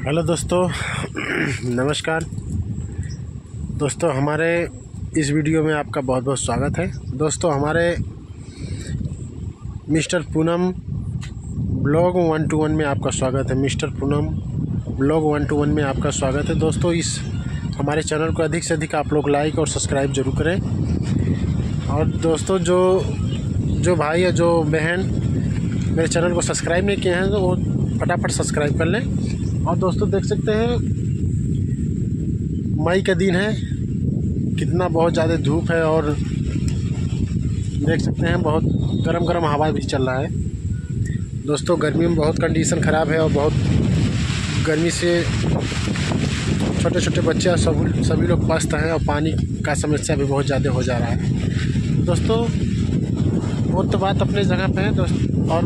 Hello दोस्तों, नमस्कार दोस्तों। हमारे इस वीडियो में आपका बहुत बहुत स्वागत है। दोस्तों, हमारे मिस्टर पूनम ब्लॉग 121 में आपका स्वागत है। मिस्टर पूनम ब्लॉग 121 में आपका स्वागत है। दोस्तों, इस हमारे चैनल को अधिक से अधिक आप लोग लाइक और सब्सक्राइब ज़रूर करें। और दोस्तों, जो भाई या जो बहन मेरे चैनल को सब्सक्राइब नहीं किए हैं तो वो फटाफट सब्सक्राइब कर लें। और दोस्तों, देख सकते हैं मई का दिन है, कितना बहुत ज़्यादा धूप है और देख सकते हैं बहुत गरम गरम हवा भी चल रहा है। दोस्तों, गर्मी में बहुत कंडीशन ख़राब है और बहुत गर्मी से छोटे छोटे बच्चे और सभी लोग पस्त हैं और पानी का समस्या भी बहुत ज़्यादा हो जा रहा है। दोस्तों, वो तो बात अपने जगह पे है दोस्तों। और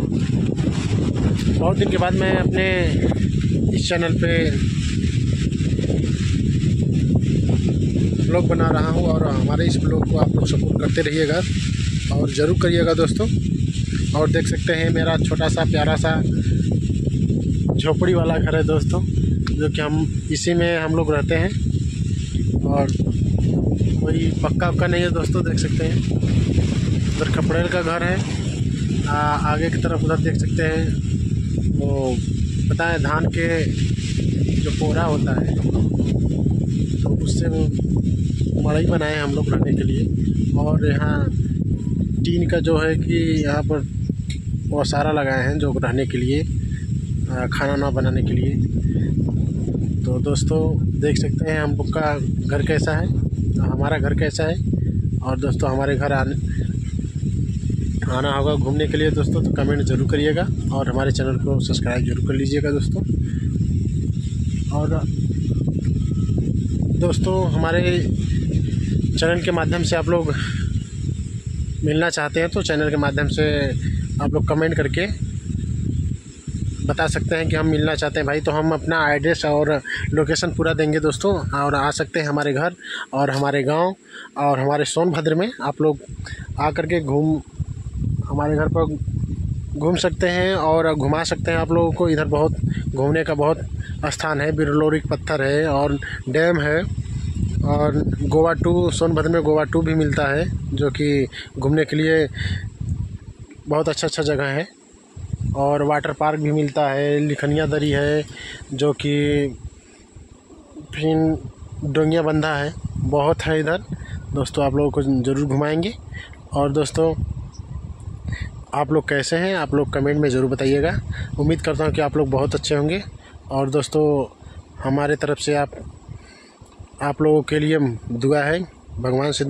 बहुत दिन के बाद मैं अपने इस चैनल पे ब्लॉग बना रहा हूँ और हमारे इस ब्लॉग को आप लोग सपोर्ट करते रहिएगा और ज़रूर करिएगा दोस्तों। और देख सकते हैं मेरा छोटा सा प्यारा सा झोपड़ी वाला घर है दोस्तों, जो कि हम इसी में हम लोग रहते हैं और कोई पक्का उक्का नहीं है दोस्तों। देख सकते हैं उधर खपड़ेल का घर है, आगे की तरफ उधर देख सकते हैं वो पता है धान के जो पोरा होता है तो उससे वो मड़ई बनाए हैं हम लोग रहने के लिए। और यहाँ टीन का जो है कि यहाँ पर वो सारा लगाए हैं जो रहने के लिए, खाना ना बनाने के लिए। तो दोस्तों, देख सकते हैं हम लोग का घर कैसा है, हमारा घर कैसा है। और दोस्तों, हमारे घर आना होगा घूमने के लिए दोस्तों तो कमेंट ज़रूर करिएगा और हमारे चैनल को सब्सक्राइब ज़रूर कर लीजिएगा दोस्तों। और दोस्तों, हमारे चैनल के माध्यम से आप लोग मिलना चाहते हैं तो चैनल के माध्यम से आप लोग कमेंट करके बता सकते हैं कि हम मिलना चाहते हैं भाई, तो हम अपना एड्रेस और लोकेशन पूरा देंगे दोस्तों। और आ सकते हैं हमारे घर और हमारे गांव और हमारे सोनभद्र में आप लोग आकर के हमारे घर पर घूम सकते हैं और घुमा सकते हैं आप लोगों को। इधर बहुत घूमने का बहुत स्थान है, बिरलोरी पत्थर है और डैम है। और गोवा 2 सोनभद्र में गोवा 2 भी मिलता है, जो कि घूमने के लिए बहुत अच्छा जगह है। और वाटर पार्क भी मिलता है, लिखनिया दरी है जो कि फिर डोंगिया बंधा है, बहुत है इधर दोस्तों। आप लोगों को ज़रूर घुमाएंगे। और दोस्तों, आप लोग कैसे हैं आप लोग कमेंट में ज़रूर बताइएगा। उम्मीद करता हूं कि आप लोग बहुत अच्छे होंगे। और दोस्तों, हमारे तरफ से आप लोगों के लिए दुआ है, भगवान से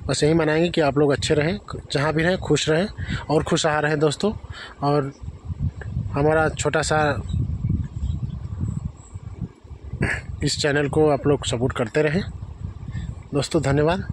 बस यही मनाएंगे कि आप लोग अच्छे रहें, जहां भी रहें खुश रहें और खुशहाल रहें दोस्तों। और हमारा छोटा सा इस चैनल को आप लोग सपोर्ट करते रहें दोस्तों। धन्यवाद।